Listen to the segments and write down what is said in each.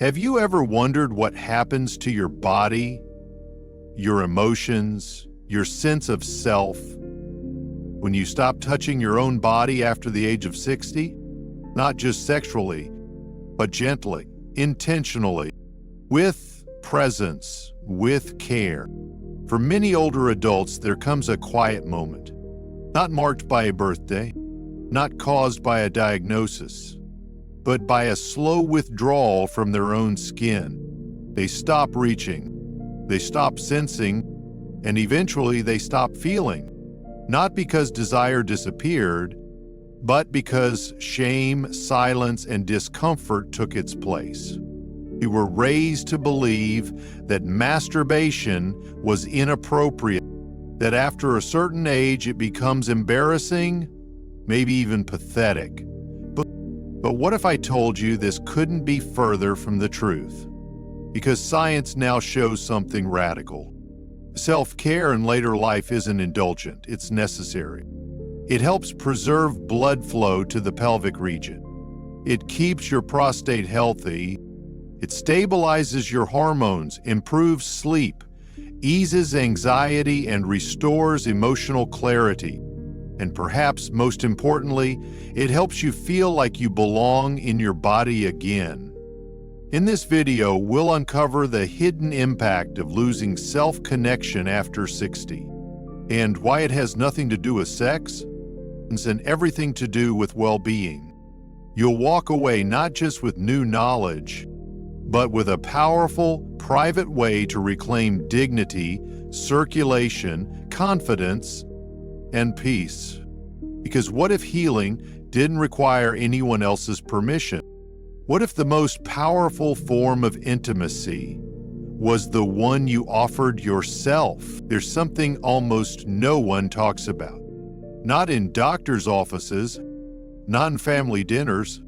Have you ever wondered what happens to your body, your emotions, your sense of self when you stop touching your own body after the age of 60? Not just sexually, but gently, intentionally, with presence, with care. For many older adults, there comes a quiet moment, not marked by a birthday, not caused by a diagnosis, but by a slow withdrawal from their own skin. They stop reaching, they stop sensing, and eventually they stop feeling, not because desire disappeared, but because shame, silence, and discomfort took its place. We were raised to believe that masturbation was inappropriate, that after a certain age it becomes embarrassing, maybe even pathetic. But what if I told you this couldn't be further from the truth? Because science now shows something radical. Self-care in later life isn't indulgent, it's necessary. It helps preserve blood flow to the pelvic region. It keeps your prostate healthy. It stabilizes your hormones, improves sleep, eases anxiety, and restores emotional clarity. And perhaps most importantly, it helps you feel like you belong in your body again. In this video, we'll uncover the hidden impact of losing self-connection after 60, and why it has nothing to do with sex and everything to do with well-being. You'll walk away not just with new knowledge, but with a powerful, private way to reclaim dignity, circulation, confidence, and peace. Because what if healing didn't require anyone else's permission? What if the most powerful form of intimacy was the one you offered yourself? There's something almost no one talks about. Not in doctors' offices, not in family dinners,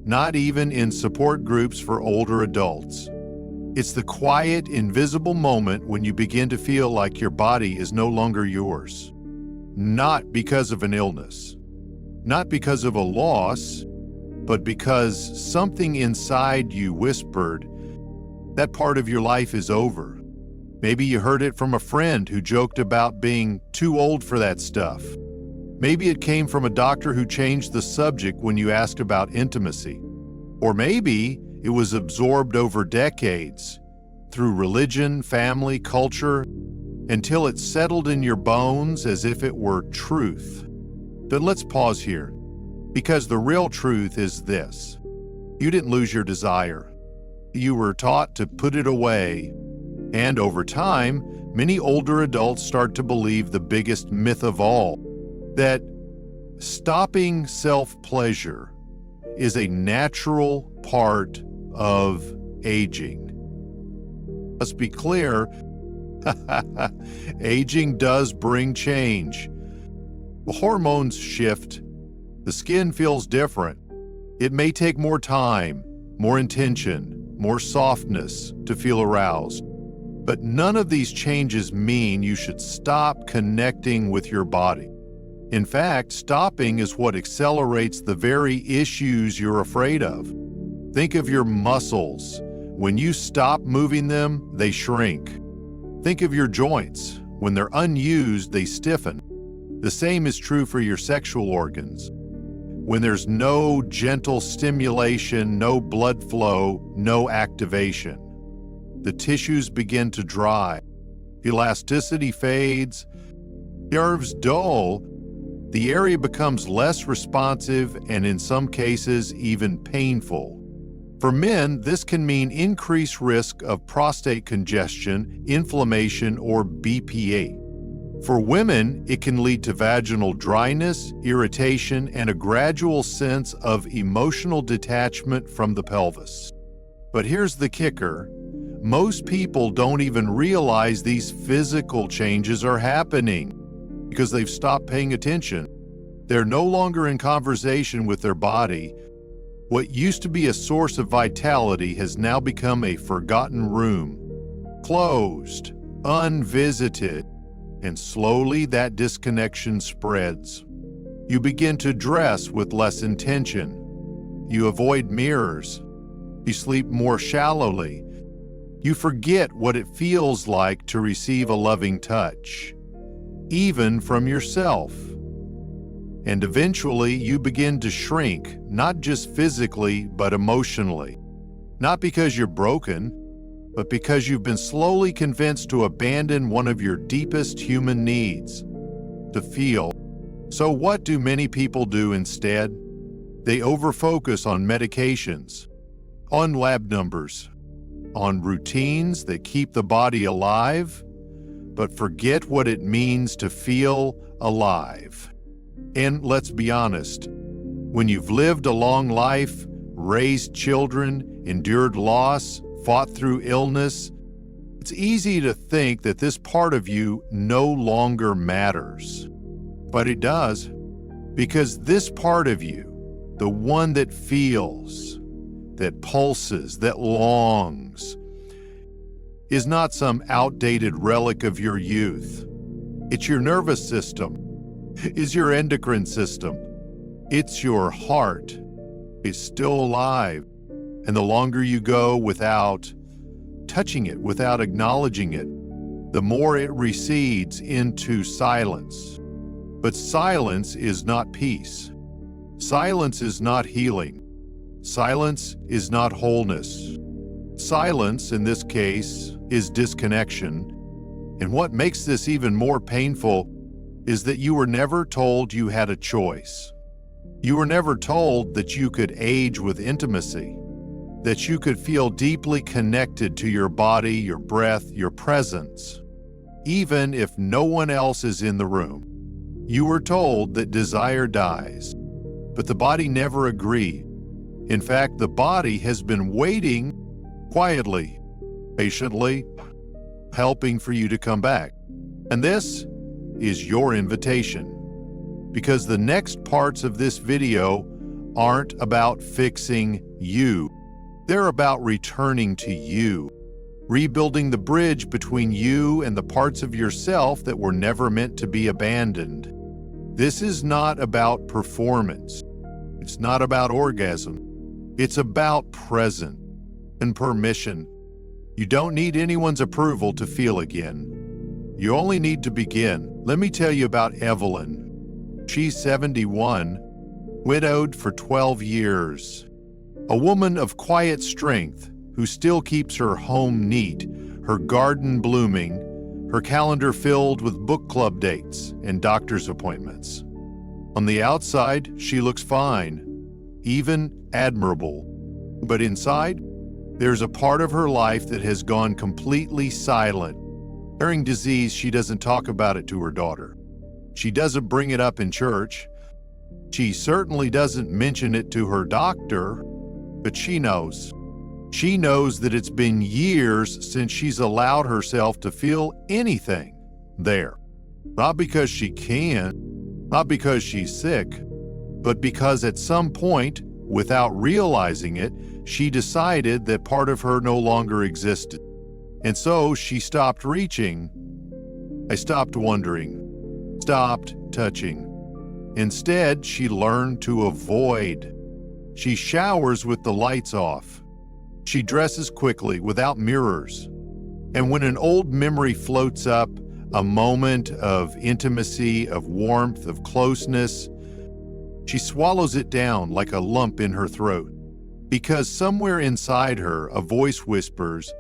not even in support groups for older adults. It's the quiet, invisible moment when you begin to feel like your body is no longer yours. Not because of an illness, not because of a loss, but because something inside you whispered, that part of your life is over. Maybe you heard it from a friend who joked about being too old for that stuff. Maybe it came from a doctor who changed the subject when you asked about intimacy. Or maybe it was absorbed over decades, through religion, family, culture, until it settled in your bones as if it were truth. But let's pause here, because the real truth is this. You didn't lose your desire. You were taught to put it away. And over time, many older adults start to believe the biggest myth of all, that stopping self-pleasure is a natural part of aging. Let's be clear, aging does bring change. The hormones shift, the skin feels different. It may take more time, more intention, more softness to feel aroused. But none of these changes mean you should stop connecting with your body. In fact, stopping is what accelerates the very issues you're afraid of. Think of your muscles. When you stop moving them, they shrink. Think of your joints. When they're unused, they stiffen. The same is true for your sexual organs. When there's no gentle stimulation, no blood flow, no activation, the tissues begin to dry. Elasticity fades. Nerves dull. The area becomes less responsive and in some cases even painful. For men, this can mean increased risk of prostate congestion, inflammation, or BPA. For women, it can lead to vaginal dryness, irritation, and a gradual sense of emotional detachment from the pelvis. But here's the kicker. Most people don't even realize these physical changes are happening because they've stopped paying attention. They're no longer in conversation with their body. What used to be a source of vitality has now become a forgotten room, closed, unvisited, and slowly that disconnection spreads. You begin to dress with less intention. You avoid mirrors. You sleep more shallowly. You forget what it feels like to receive a loving touch, even from yourself. And eventually, you begin to shrink, not just physically, but emotionally. Not because you're broken, but because you've been slowly convinced to abandon one of your deepest human needs, to feel. So what do many people do instead? They overfocus on medications, on lab numbers, on routines that keep the body alive, but forget what it means to feel alive. And let's be honest, when you've lived a long life, raised children, endured loss, fought through illness, it's easy to think that this part of you no longer matters. But it does, because this part of you, the one that feels, that pulses, that longs, is not some outdated relic of your youth. It's your nervous system. It's your endocrine system. It's your heart. It's still alive. And the longer you go without touching it, without acknowledging it, the more it recedes into silence. But silence is not peace. Silence is not healing. Silence is not wholeness. Silence, in this case, is disconnection. And what makes this even more painful is that you were never told you had a choice. You were never told that you could age with intimacy, that you could feel deeply connected to your body, your breath, your presence, even if no one else is in the room. You were told that desire dies, but the body never agreed. In fact, the body has been waiting quietly, patiently, helping for you to come back. And this is your invitation, because the next parts of this video aren't about fixing you. They're about returning to you, rebuilding the bridge between you and the parts of yourself that were never meant to be abandoned. This is not about performance. It's not about orgasm. It's about presence and permission. You don't need anyone's approval to feel again. You only need to begin. Let me tell you about Evelyn. She's 71, widowed for 12 years. A woman of quiet strength who still keeps her home neat, her garden blooming, her calendar filled with book club dates and doctor's appointments. On the outside, she looks fine, even admirable. But inside, there's a part of her life that has gone completely silent. During disease, she doesn't talk about it to her daughter. She doesn't bring it up in church. She certainly doesn't mention it to her doctor, but she knows. She knows that it's been years since she's allowed herself to feel anything there. Not because she can, not because she's sick, but because at some point, without realizing it, she decided that part of her no longer existed. And so she stopped reaching. I stopped wondering, stopped touching. Instead, she learned to avoid. She showers with the lights off. She dresses quickly without mirrors. And when an old memory floats up, a moment of intimacy, of warmth, of closeness, she swallows it down like a lump in her throat. Because somewhere inside her, a voice whispers,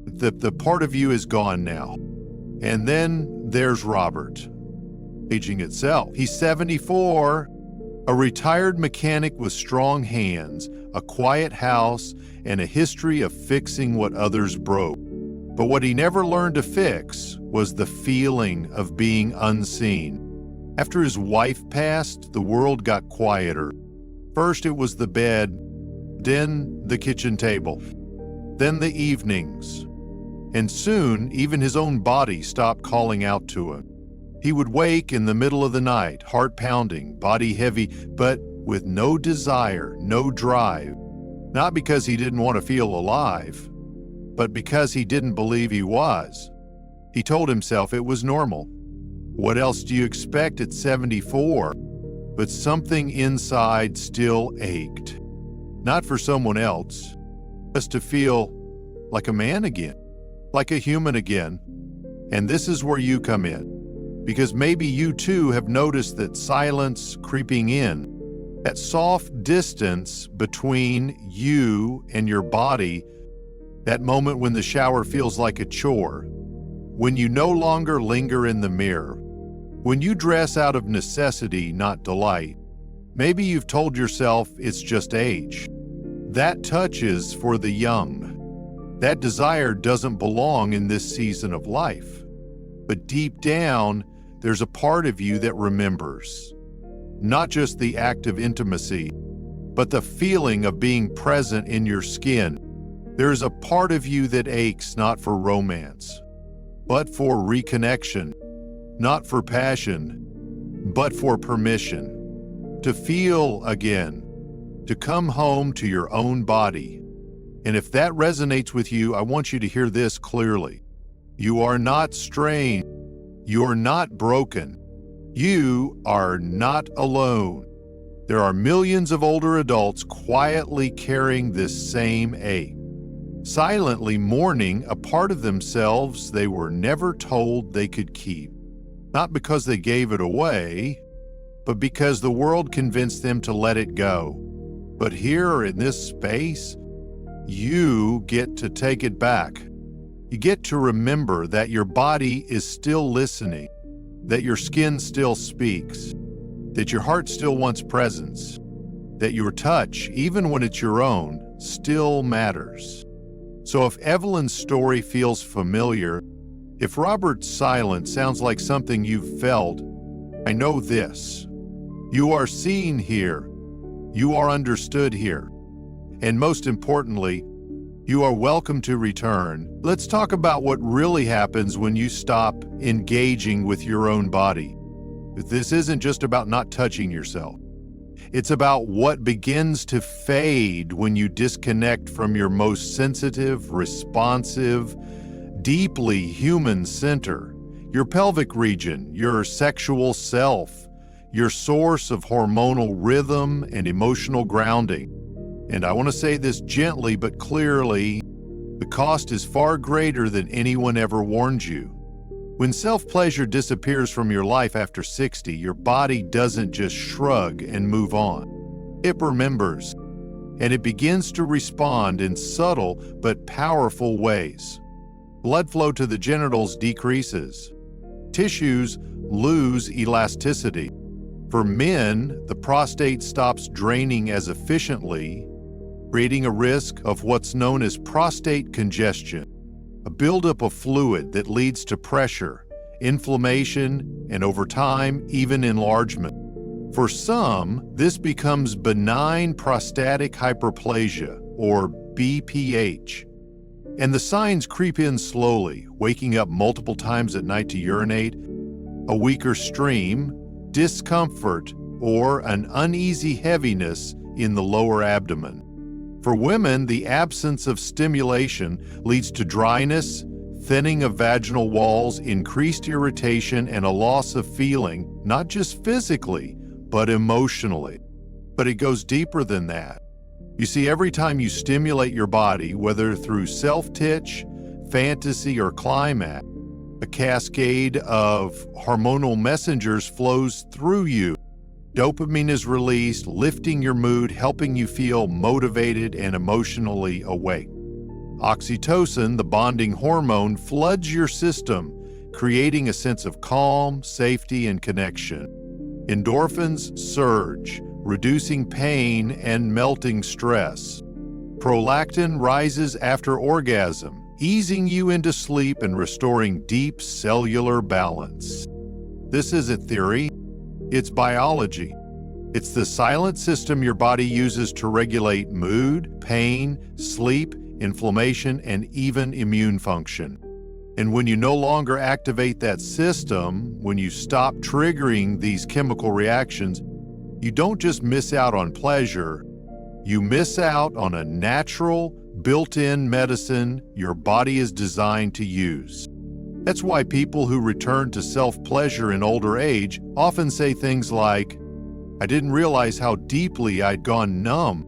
the part of you is gone now. And then there's Robert, aging itself. He's 74, a retired mechanic with strong hands, a quiet house, and a history of fixing what others broke. But what he never learned to fix was the feeling of being unseen. After his wife passed, the world got quieter. First it was the bed, then the kitchen table, then the evenings. And soon, even his own body stopped calling out to him. He would wake in the middle of the night, heart pounding, body heavy, but with no desire, no drive. Not because he didn't want to feel alive, but because he didn't believe he was. He told himself it was normal. What else do you expect at 74? But something inside still ached. Not for someone else, just to feel like a man again, like a human again. And this is where you come in, because maybe you too have noticed that silence creeping in, that soft distance between you and your body, that moment when the shower feels like a chore, when you no longer linger in the mirror, when you dress out of necessity, not delight. Maybe you've told yourself it's just age. That touch is for the young. That desire doesn't belong in this season of life. But deep down, there's a part of you that remembers. Not just the act of intimacy, but the feeling of being present in your skin. There's a part of you that aches not for romance, but for reconnection, not for passion, but for permission. To feel again, to come home to your own body. And if that resonates with you, I want you to hear this clearly. You are not strange. You are not broken. You are not alone. There are millions of older adults quietly carrying this same ache, silently mourning a part of themselves they were never told they could keep. Not because they gave it away, but because the world convinced them to let it go. But here in this space, you get to take it back. You get to remember that your body is still listening, that your skin still speaks, that your heart still wants presence, that your touch, even when it's your own, still matters. So if Evelyn's story feels familiar, if Robert's silence sounds like something you've felt, I know this. You are seen here. You are understood here. And most importantly, you are welcome to return. Let's talk about what really happens when you stop engaging with your own body. This isn't just about not touching yourself. It's about what begins to fade when you disconnect from your most sensitive, responsive, deeply human center, your pelvic region, your sexual self, your source of hormonal rhythm and emotional grounding. And I want to say this gently but clearly, the cost is far greater than anyone ever warned you. When self-pleasure disappears from your life after 60, your body doesn't just shrug and move on. It remembers, and it begins to respond in subtle but powerful ways. Blood flow to the genitals decreases. Tissues lose elasticity. For men, the prostate stops draining as efficiently, creating a risk of what's known as prostate congestion, a buildup of fluid that leads to pressure, inflammation, and over time, even enlargement. For some, this becomes benign prostatic hyperplasia, or BPH. And the signs creep in slowly, waking up multiple times at night to urinate, a weaker stream, discomfort, or an uneasy heaviness in the lower abdomen. For women, the absence of stimulation leads to dryness, thinning of vaginal walls, increased irritation, and a loss of feeling, not just physically, but emotionally. But it goes deeper than that. You see, every time you stimulate your body, whether through self-titch, fantasy, or climax, a cascade of hormonal messengers flows through you. Dopamine is released, lifting your mood, helping you feel motivated and emotionally awake. Oxytocin, the bonding hormone, floods your system, creating a sense of calm, safety, and connection. Endorphins surge, reducing pain and melting stress. Prolactin rises after orgasm, easing you into sleep and restoring deep cellular balance. This isn't theory, it's biology. It's the silent system your body uses to regulate mood, pain, sleep, inflammation, and even immune function. And when you no longer activate that system, when you stop triggering these chemical reactions, you don't just miss out on pleasure, you miss out on a natural, built-in medicine your body is designed to use. That's why people who return to self-pleasure in older age often say things like, "I didn't realize how deeply I'd gone numb.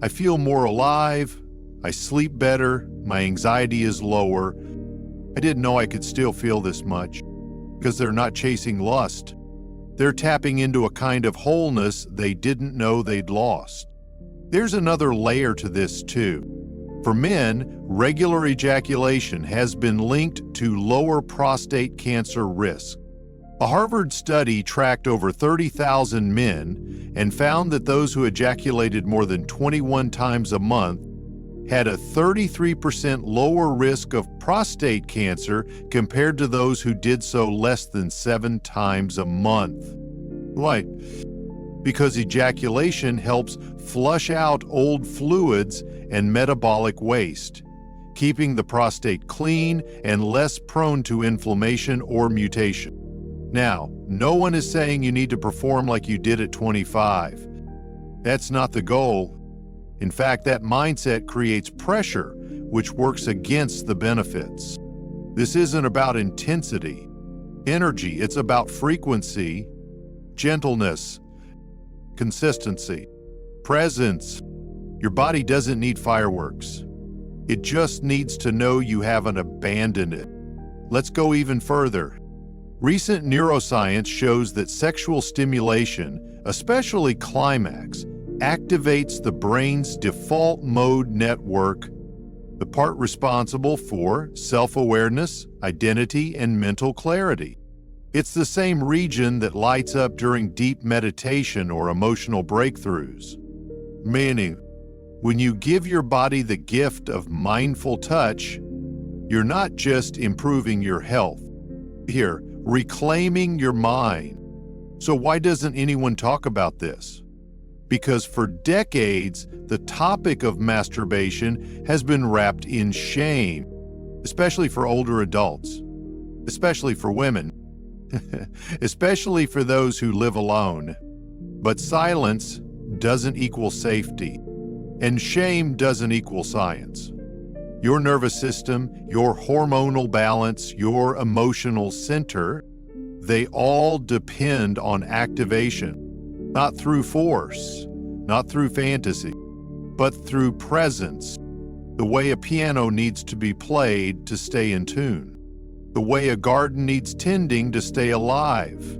I feel more alive. I sleep better, my anxiety is lower. I didn't know I could still feel this much, because they're not chasing lust. They're tapping into a kind of wholeness they didn't know they'd lost. There's another layer to this too. For men, regular ejaculation has been linked to lower prostate cancer risk. A Harvard study tracked over 30,000 men and found that those who ejaculated more than 21 times a month had a 33% lower risk of prostate cancer compared to those who did so less than 7 times a month. Why? Because ejaculation helps flush out old fluids and metabolic waste, keeping the prostate clean and less prone to inflammation or mutation. Now, no one is saying you need to perform like you did at 25. That's not the goal. In fact, that mindset creates pressure, which works against the benefits. This isn't about intensity, energy. It's about frequency, gentleness, consistency, presence. Your body doesn't need fireworks. It just needs to know you haven't abandoned it. Let's go even further. Recent neuroscience shows that sexual stimulation, especially climax, activates the brain's default mode network, the part responsible for self-awareness, identity, and mental clarity. It's the same region that lights up during deep meditation or emotional breakthroughs. Meaning, when you give your body the gift of mindful touch, you're not just improving your health. Here, reclaiming your mind. So why doesn't anyone talk about this? Because for decades, the topic of masturbation has been wrapped in shame, especially for older adults, especially for women, especially for those who live alone. But silence doesn't equal safety, and shame doesn't equal science. Your nervous system, your hormonal balance, your emotional center, they all depend on activation, not through force, not through fantasy, but through presence, the way a piano needs to be played to stay in tune, the way a garden needs tending to stay alive.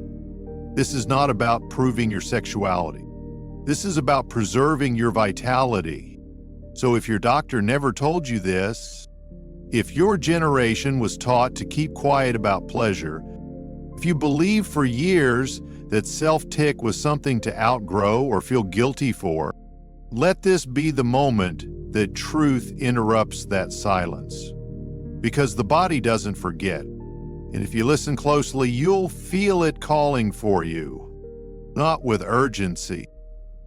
This is not about proving your sexuality. This is about preserving your vitality. So if your doctor never told you this, if your generation was taught to keep quiet about pleasure, if you believed for years that self-tick was something to outgrow or feel guilty for, let this be the moment that truth interrupts that silence. Because the body doesn't forget. And if you listen closely, you'll feel it calling for you. Not with urgency,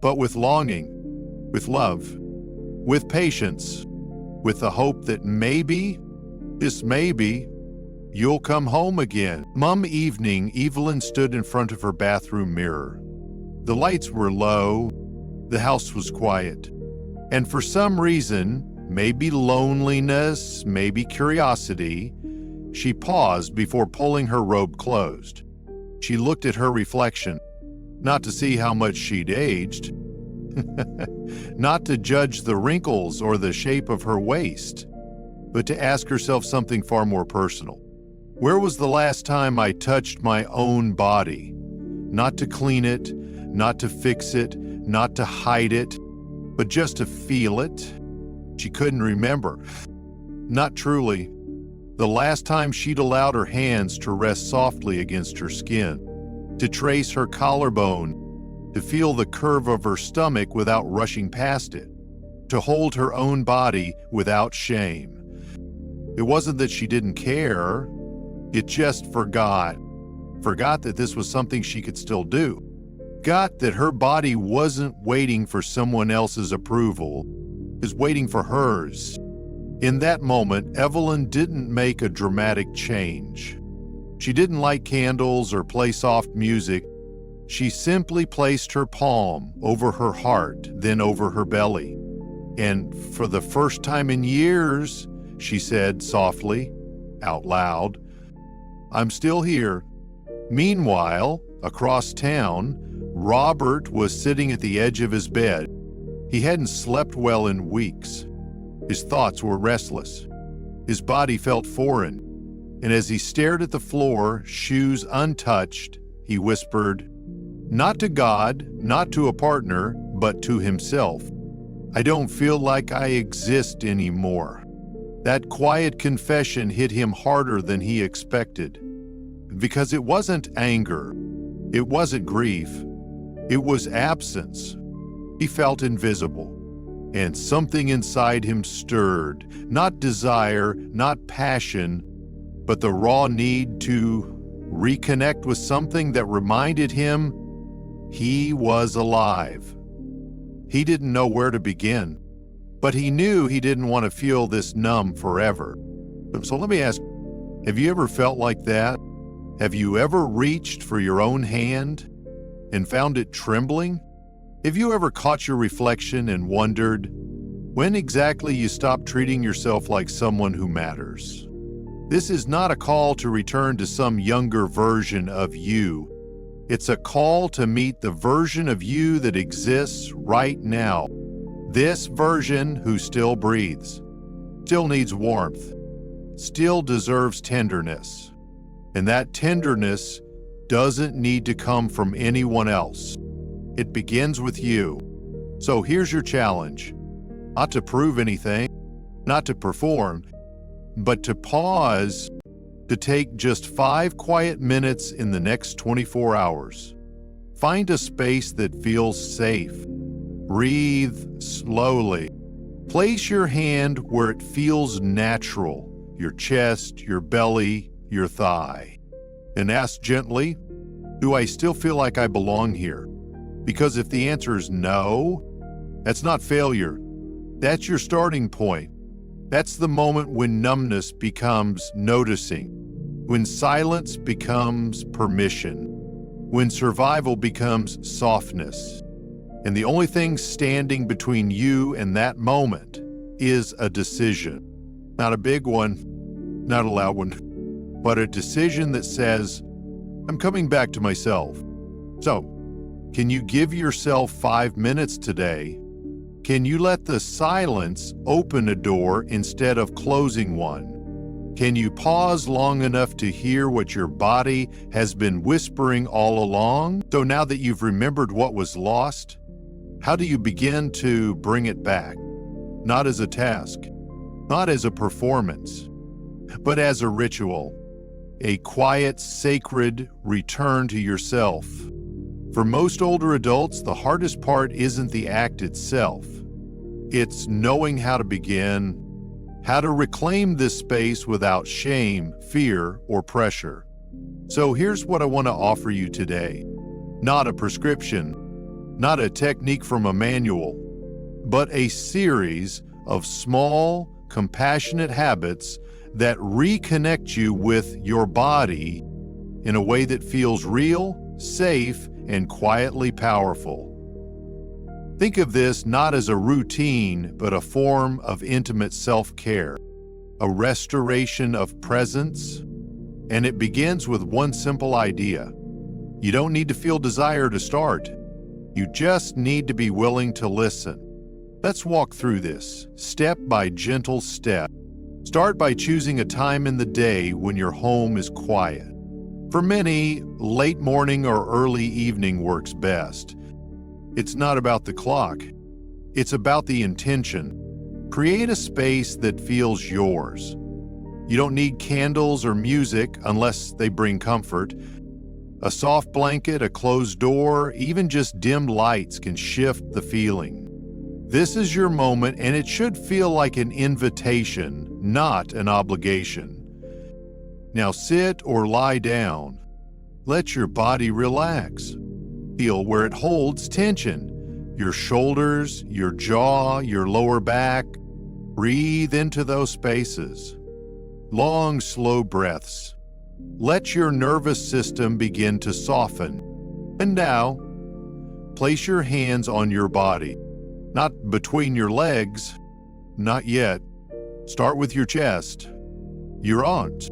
but with longing, with love, with patience, with the hope that maybe, just maybe, you'll come home again. One evening, Evelyn stood in front of her bathroom mirror. The lights were low, the house was quiet, and for some reason, maybe loneliness, maybe curiosity, she paused before pulling her robe closed. She looked at her reflection, not to see how much she'd aged, not to judge the wrinkles or the shape of her waist, but to ask herself something far more personal. Where was the last time I touched my own body? Not to clean it, not to fix it, not to hide it, but just to feel it? She couldn't remember. Not truly. The last time she'd allowed her hands to rest softly against her skin, to trace her collarbone, to feel the curve of her stomach without rushing past it, to hold her own body without shame. It wasn't that she didn't care, it just forgot that this was something she could still do, forgot that her body wasn't waiting for someone else's approval, it was waiting for hers. In that moment, Evelyn didn't make a dramatic change. She didn't light candles or play soft music. She simply placed her palm over her heart, then over her belly. And for the first time in years, she said softly, out loud, "I'm still here." Meanwhile, across town, Robert was sitting at the edge of his bed. He hadn't slept well in weeks. His thoughts were restless. His body felt foreign. And as he stared at the floor, shoes untouched, he whispered, not to God, not to a partner, but to himself, I don't feel like I exist anymore. That quiet confession hit him harder than he expected. Because it wasn't anger. It wasn't grief. It was absence. He felt invisible. And something inside him stirred, not desire, not passion, but the raw need to reconnect with something that reminded him he was alive. He didn't know where to begin, but he knew he didn't want to feel this numb forever. So let me ask, have you ever felt like that? Have you ever reached for your own hand and found it trembling? Have you ever caught your reflection and wondered when exactly you stopped treating yourself like someone who matters? This is not a call to return to some younger version of you. It's a call to meet the version of you that exists right now. This version who still breathes, still needs warmth, still deserves tenderness. And that tenderness doesn't need to come from anyone else. It begins with you. So here's your challenge. Not to prove anything, not to perform, but to pause, to take just 5 quiet minutes in the next 24 hours. Find a space that feels safe. Breathe slowly. Place your hand where it feels natural, your chest, your belly, your thigh. And ask gently, do I still feel like I belong here? Because if the answer is no, that's not failure. That's your starting point. That's the moment when numbness becomes noticing, when silence becomes permission, when survival becomes softness. And the only thing standing between you and that moment is a decision. Not a big one, not a loud one, but a decision that says, I'm coming back to myself. So, can you give yourself 5 minutes today? Can you let the silence open a door instead of closing one? Can you pause long enough to hear what your body has been whispering all along? So now that you've remembered what was lost, how do you begin to bring it back? Not as a task, not as a performance, but as a ritual, a quiet, sacred return to yourself. For most older adults, the hardest part isn't the act itself. It's knowing how to begin, how to reclaim this space without shame, fear, or pressure. So here's what I want to offer you today. Not a prescription, not a technique from a manual, but a series of small, compassionate habits that reconnect you with your body in a way that feels real, safe, and quietly powerful. Think of this not as a routine, but a form of intimate self-care, a restoration of presence, and it begins with one simple idea. You don't need to feel desire to start. You just need to be willing to listen. Let's walk through this, step by gentle step. Start by choosing a time in the day when your home is quiet. For many, late morning or early evening works best. It's not about the clock. It's about the intention. Create a space that feels yours. You don't need candles or music unless they bring comfort. A soft blanket, a closed door, even just dim lights can shift the feeling. This is your moment, and it should feel like an invitation, not an obligation. Now sit or lie down. Let your body relax. Feel where it holds tension. Your shoulders, your jaw, your lower back. Breathe into those spaces. Long, slow breaths. Let your nervous system begin to soften. And now, place your hands on your body. Not between your legs. Not yet. Start with your chest, your arms,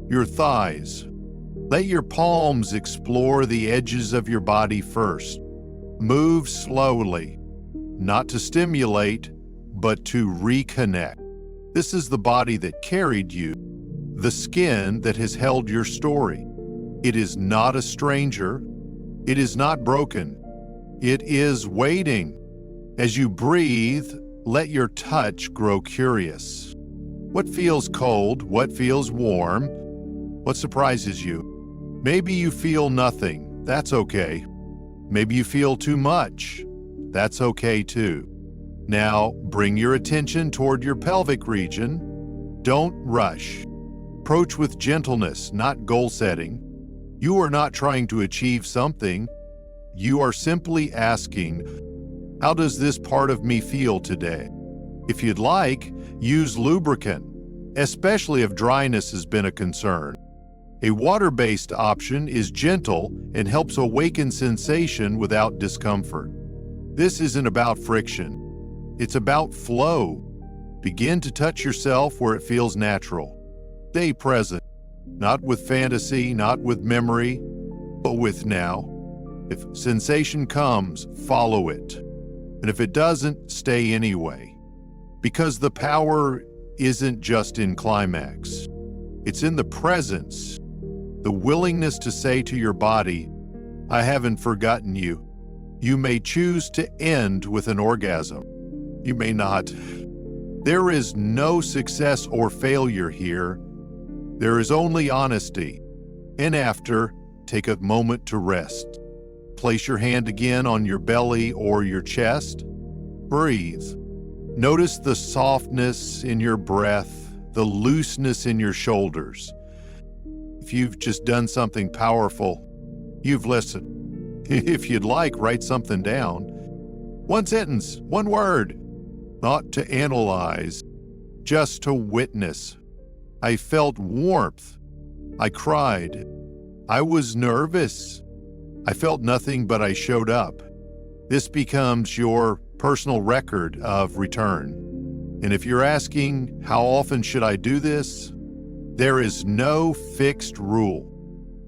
your thighs. Let your palms explore the edges of your body first. Move slowly, not to stimulate, but to reconnect. This is the body that carried you, the skin that has held your story. It is not a stranger. It is not broken. It is waiting. As you breathe, let your touch grow curious. What feels cold? What feels warm? What surprises you? Maybe you feel nothing. That's okay. Maybe you feel too much. That's okay too. Now, bring your attention toward your pelvic region. Don't rush. Approach with gentleness, not goal setting. You are not trying to achieve something. You are simply asking, how does this part of me feel today? If you'd like, use lubricant, especially if dryness has been a concern. A water-based option is gentle and helps awaken sensation without discomfort. This isn't about friction. It's about flow. Begin to touch yourself where it feels natural. Stay present, not with fantasy, not with memory, but with now. If sensation comes, follow it. And if it doesn't, stay anyway. Because the power isn't just in climax. It's in the presence, the willingness to say to your body, I haven't forgotten you. You may choose to end with an orgasm. You may not. There is no success or failure here. There is only honesty. And after, take a moment to rest. Place your hand again on your belly or your chest. Breathe. Notice the softness in your breath, the looseness in your shoulders. If you've just done something powerful, you've listened. If you'd like, write something down. One sentence, one word. Not to analyze, just to witness. I felt warmth. I cried. I was nervous. I felt nothing, but I showed up. This becomes your personal record of return. And if you're asking, how often should I do this? There is no fixed rule.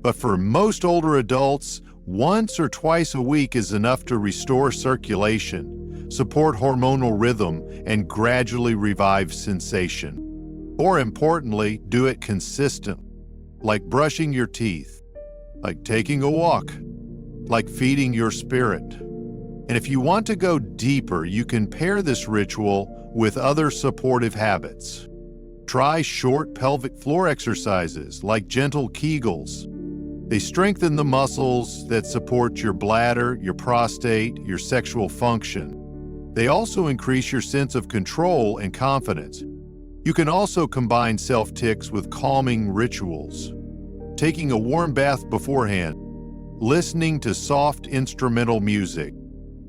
But for most older adults, once or twice a week is enough to restore circulation, support hormonal rhythm, and gradually revive sensation. More importantly, do it consistently, like brushing your teeth, like taking a walk, like feeding your spirit. And if you want to go deeper, you can pair this ritual with other supportive habits. Try short pelvic floor exercises like gentle Kegels. They strengthen the muscles that support your bladder, your prostate, your sexual function. They also increase your sense of control and confidence. You can also combine self-tics with calming rituals. Taking a warm bath beforehand, listening to soft instrumental music,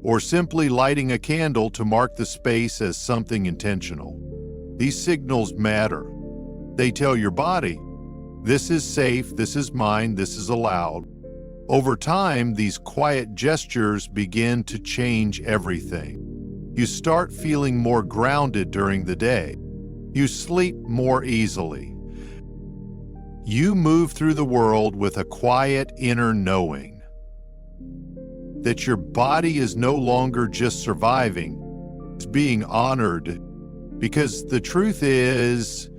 or simply lighting a candle to mark the space as something intentional. These signals matter. They tell your body, this is safe, this is mine, this is allowed. Over time, these quiet gestures begin to change everything. You start feeling more grounded during the day. You sleep more easily. You move through the world with a quiet inner knowing that your body is no longer just surviving, it's being honored. Because the truth is,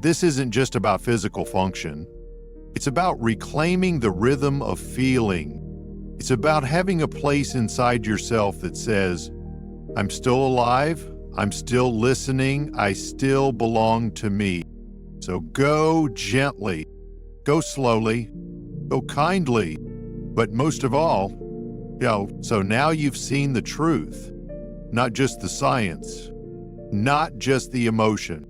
this isn't just about physical function. It's about reclaiming the rhythm of feeling. It's about having a place inside yourself that says, I'm still alive, I'm still listening, I still belong to me. So go gently, go slowly, go kindly, but most of all, so now you've seen the truth, not just the science, not just the emotion,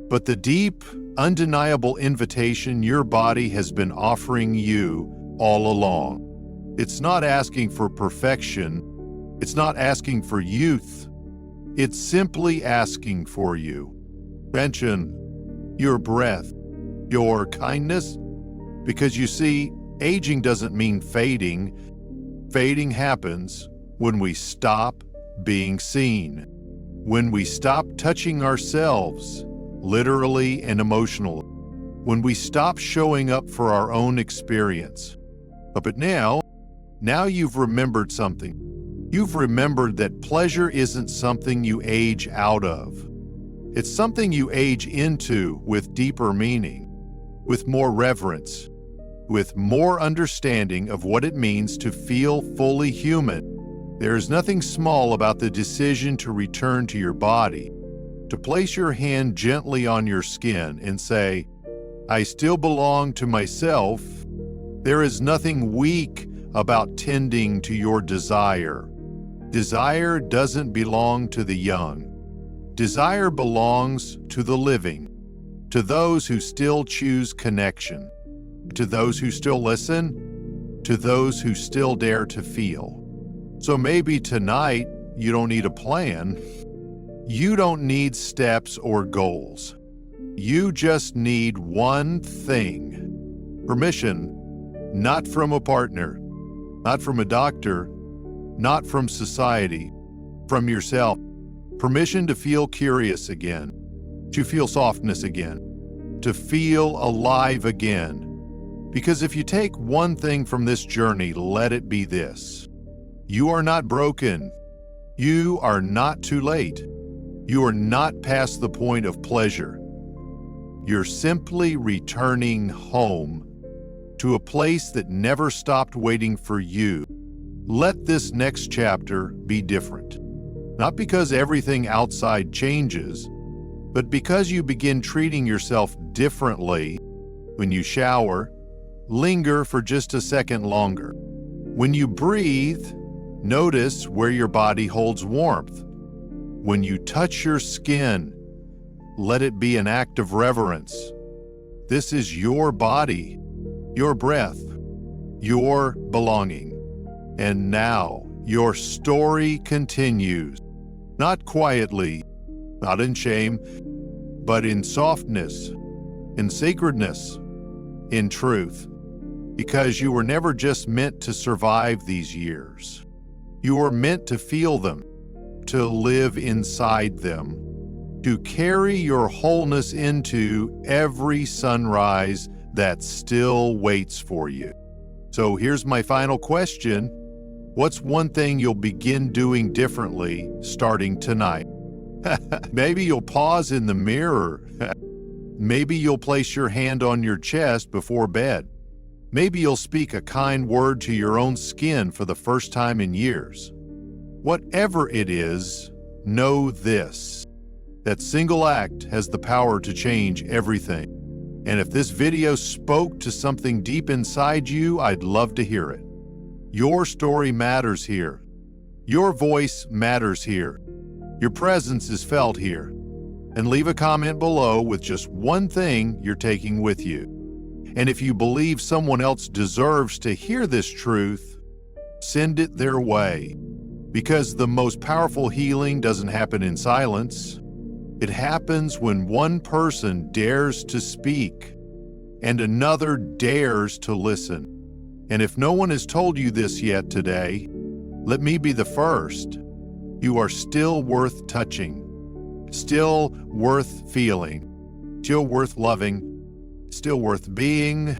but the deep, undeniable invitation your body has been offering you all along. It's not asking for perfection. It's not asking for youth. It's simply asking for you. Mention your breath, your kindness, because you see, aging doesn't mean fading. Fading happens when we stop being seen, when we stop touching ourselves, literally and emotionally, when we stop showing up for our own experience. But now you've remembered something. You've remembered that pleasure isn't something you age out of. It's something you age into with deeper meaning, with more reverence, with more understanding of what it means to feel fully human. There is nothing small about the decision to return to your body, to place your hand gently on your skin and say, "I still belong to myself." There is nothing weak about tending to your desire. Desire doesn't belong to the young. Desire belongs to the living, to those who still choose connection, to those who still listen, to those who still dare to feel. So maybe tonight you don't need a plan. You don't need steps or goals. You just need one thing: permission, not from a partner, not from a doctor, not from society, from yourself. Permission to feel curious again, to feel softness again, to feel alive again. Because if you take one thing from this journey, let it be this: you are not broken. You are not too late. You are not past the point of pleasure. You're simply returning home, to a place that never stopped waiting for you. Let this next chapter be different. Not because everything outside changes, but because you begin treating yourself differently. When you shower, linger for just a second longer. When you breathe, notice where your body holds warmth. When you touch your skin, let it be an act of reverence. This is your body, your breath, your belonging. And now your story continues. Not quietly, not in shame, but in softness, in sacredness, in truth. Because you were never just meant to survive these years. You were meant to feel them, to live inside them, to carry your wholeness into every sunrise that still waits for you. So here's my final question. What's one thing you'll begin doing differently starting tonight? Maybe you'll pause in the mirror. Maybe you'll place your hand on your chest before bed. Maybe you'll speak a kind word to your own skin for the first time in years. Whatever it is, know this: that single act has the power to change everything. And if this video spoke to something deep inside you, I'd love to hear it. Your story matters here. Your voice matters here. Your presence is felt here. And leave a comment below with just one thing you're taking with you. And if you believe someone else deserves to hear this truth, send it their way. Because the most powerful healing doesn't happen in silence. It happens when one person dares to speak and another dares to listen. And if no one has told you this yet today, let me be the first. You are still worth touching, still worth feeling, still worth loving, still worth being.